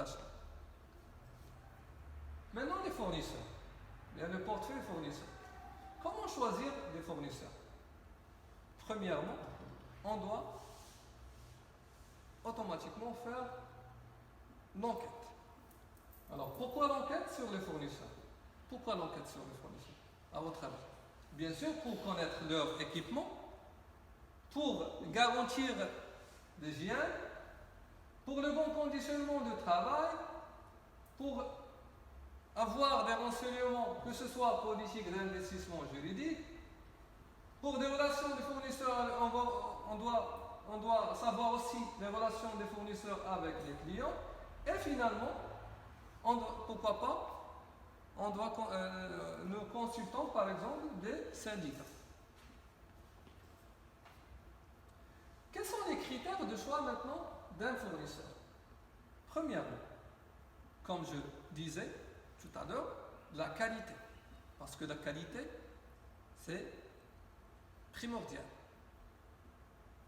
d'achat. Maintenant, les fournisseurs. Il y a le portefeuille fournisseur. Comment choisir les fournisseurs? Premièrement, on doit automatiquement faire l'enquête. Alors, pourquoi l'enquête sur les fournisseurs? Pourquoi l'enquête sur les fournisseurs, à votre avis? Bien sûr, pour connaître leur équipement, pour garantir l'hygiène, pour le bon conditionnement du travail, pour avoir des renseignements, que ce soit politiques, d'investissement, juridique. Pour des relations de fournisseurs, on doit savoir aussi les relations des fournisseurs avec les clients. Et finalement, pourquoi pas, nous consultons par exemple des syndicats. Quels sont les critères de choix maintenant d'un fournisseur? Premièrement, comme je disais tout à l'heure, la qualité. Parce que la qualité, c'est primordial.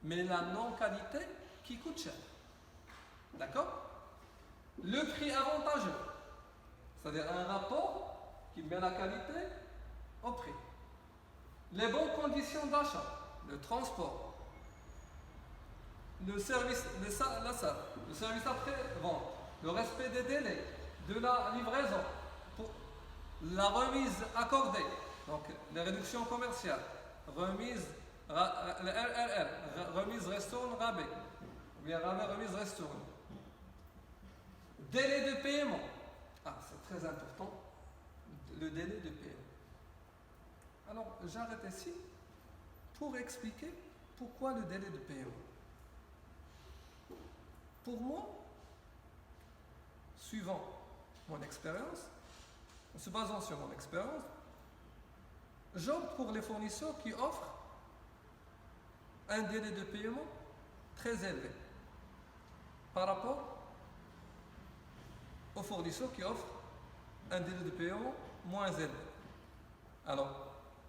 Mais la non-qualité qui coûte cher. D'accord? Le prix avantageux, c'est-à-dire un rapport qui met la qualité au prix. Les bonnes conditions d'achat, le transport, le service, le service après-vente, le respect des délais, de la livraison, pour la remise accordée, donc les réductions commerciales, remise, le RRR, remise restaurant rabais, ou bien rabais remise restaurant. Délai de paiement. Ah, c'est très important, le délai de paiement. Alors, j'arrête ici pour expliquer pourquoi le délai de paiement. Pour moi, suivant mon expérience, en se basant sur mon expérience, j'opte pour les fournisseurs qui offrent un délai de paiement très élevé par rapport aux fournisseurs qui offrent un délai de paiement moins élevé. Alors,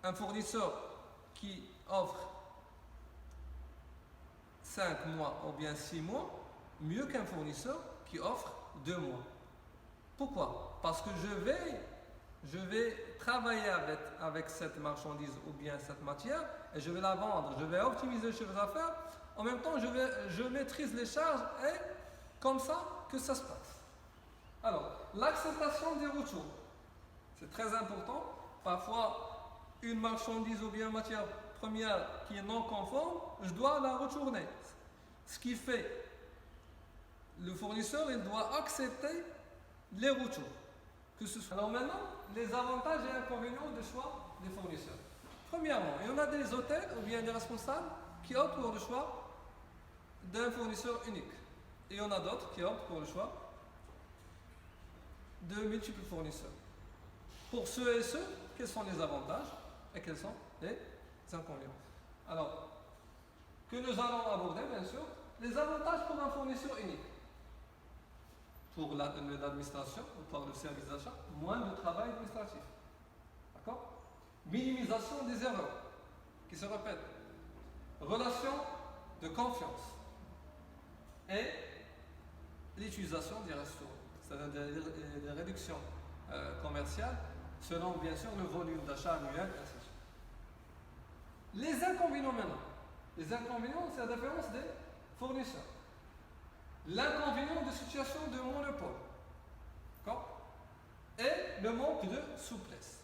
un fournisseur qui offre 5 mois ou bien 6 mois, mieux qu'un fournisseur qui offre 2 mois. Pourquoi? Parce que je vais travailler avec cette marchandise ou bien cette matière et je vais la vendre, je vais optimiser le chiffre d'affaires, en même temps je maîtrise les charges et comme ça que ça se passe. Alors, l'acceptation des retours, c'est très important. Parfois, une marchandise ou bien une matière première qui est non conforme, je dois la retourner. Ce qui fait, le fournisseur, il doit accepter les retours. Alors maintenant, les avantages et inconvénients du choix des fournisseurs. Premièrement, il y en a des hôtels ou bien des responsables qui optent pour le choix d'un fournisseur unique. Et il y en a d'autres qui optent pour le choix de multiples fournisseurs. Pour ceux et ceux, quels sont les avantages et quels sont les inconvénients? Alors, que nous allons aborder, bien sûr, les avantages pour un fournisseur unique. Pour l'administration, ou pour le service d'achat, moins de travail administratif. D'accord? Minimisation des erreurs qui se répètent. Relation de confiance. Et l'utilisation des restaurants, c'est-à-dire des réductions commerciales selon bien sûr le volume d'achat annuel, et ainsi de suite. Les inconvénients maintenant. Les inconvénients, c'est la différence des fournisseurs. L'inconvénient de situation de monopole. D'accord? Et le manque de souplesse.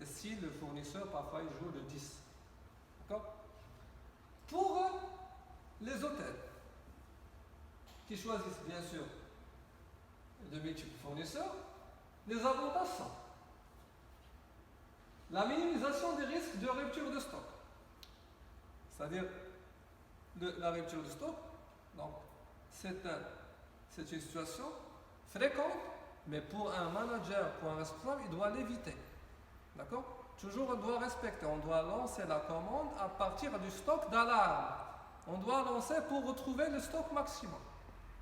Et si le fournisseur, parfois, il joue le 10. D'accord? Pour les hôtels, qui choisissent bien sûr de multiples fournisseurs, les avantages sont la minimisation des risques de rupture de stock. C'est-à-dire la rupture de stock, donc c'est une situation fréquente, mais pour un manager, pour un responsable, il doit l'éviter. D'accord? Toujours, on doit respecter. On doit lancer la commande à partir du stock d'alarme. On doit lancer pour retrouver le stock maximum.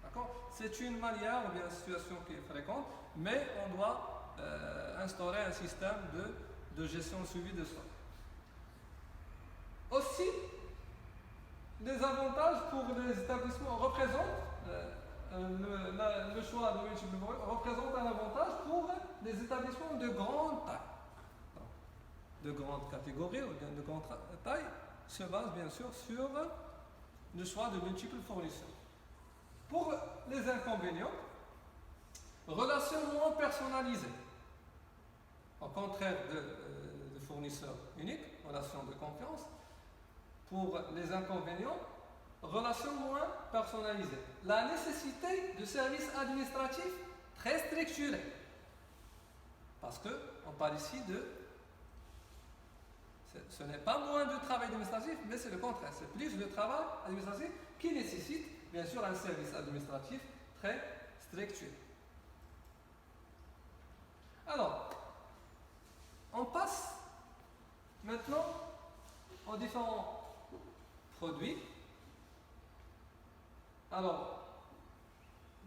D'accord? C'est une manière ou bien une situation qui est fréquente, mais on doit instaurer un système de gestion suivi de stock. Aussi, les avantages pour les établissements représentent le choix choix de multiples fournisseurs représente un avantage pour les établissements de grande taille. De grande catégorie ou de grande taille se base bien sûr sur le choix de multiples fournisseurs. Pour les inconvénients, relations moins personnalisées. Au contraire de fournisseurs uniques, relations de confiance. Pour les inconvénients, relations moins personnalisées. La nécessité de services administratifs très structurés. Parce qu'on parle ici de... Ce n'est pas moins de travail administratif, mais c'est le contraire. C'est plus de travail administratif qui nécessite, bien sûr, un service administratif très structuré. Alors, on passe maintenant aux différents produits. Alors,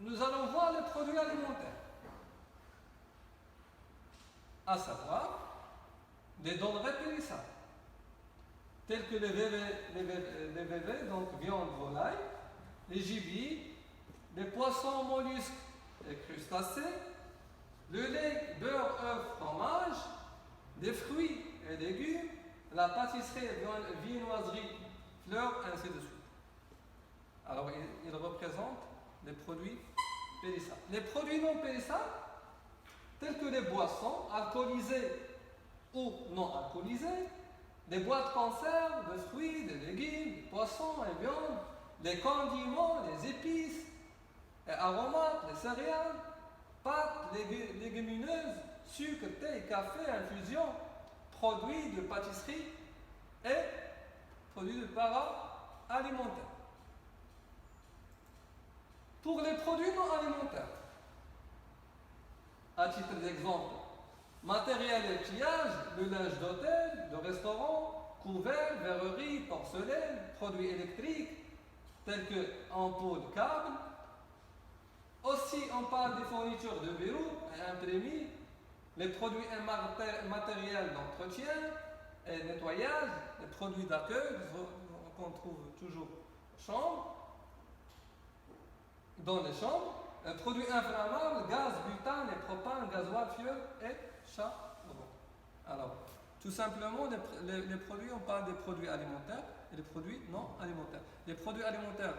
nous allons voir les produits alimentaires, à savoir des denrées périssables, tels que les VV, donc viande, volaille, les gibiers, les poissons, mollusques et crustacés, le lait, beurre, œufs, fromage, des fruits et légumes, la pâtisserie, viennoiserie, fleurs, ainsi de suite. Alors, il représente les produits périssables. Les produits non périssables, tels que les boissons alcoolisées ou non alcoolisées, des boîtes conserve, de fruits, de légumes, de poissons et viandes, les condiments, les épices, les aromates, les céréales, pâtes, légumineuses, sucre, thé, café, infusion, produits de pâtisserie et produits de para-alimentaires. Pour les produits non alimentaires, à titre d'exemple, matériel et outillage, le linge d'hôtel, de restaurant, couverts, verrerie, porcelaine, produits électriques tels que ampoules, câbles. Aussi, on parle des fournitures de bureau et imprimés, les produits matériels d'entretien et nettoyage, les produits d'accueil qu'on trouve toujours dans les chambres, les produits inflammables, gaz, butane et propane, gasoil, fioul et charbon. Alors, tout simplement, les produits, on parle des produits alimentaires et des produits non alimentaires. Les produits alimentaires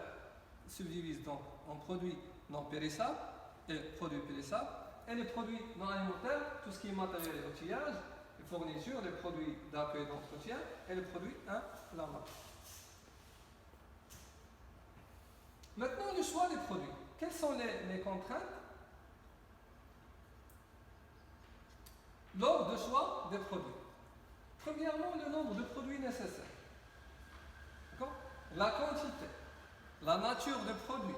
se divisent donc en produits non périssables et produits périssables, et les produits non alimentaires, tout ce qui est matériel et outillage, les fournitures, les produits d'accueil et d'entretien et les produits inflammables. Maintenant, le choix des produits. Quelles sont les contraintes lors du choix des produits? Premièrement, le nombre de produits nécessaires. D'accord? La quantité, la nature des produits,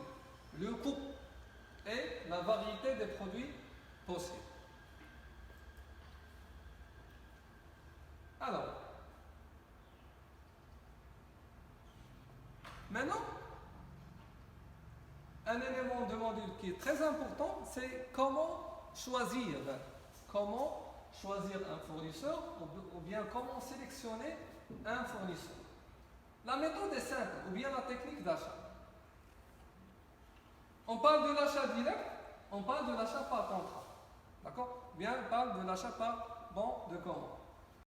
le coût et la variété des produits possibles. Alors, maintenant, un élément de module qui est très important, c'est comment choisir un fournisseur ou bien comment sélectionner un fournisseur. La méthode est simple, ou bien la technique d'achat. On parle de l'achat direct, on parle de l'achat par contrat. D'accord? Ou bien on parle de l'achat par bon de commande.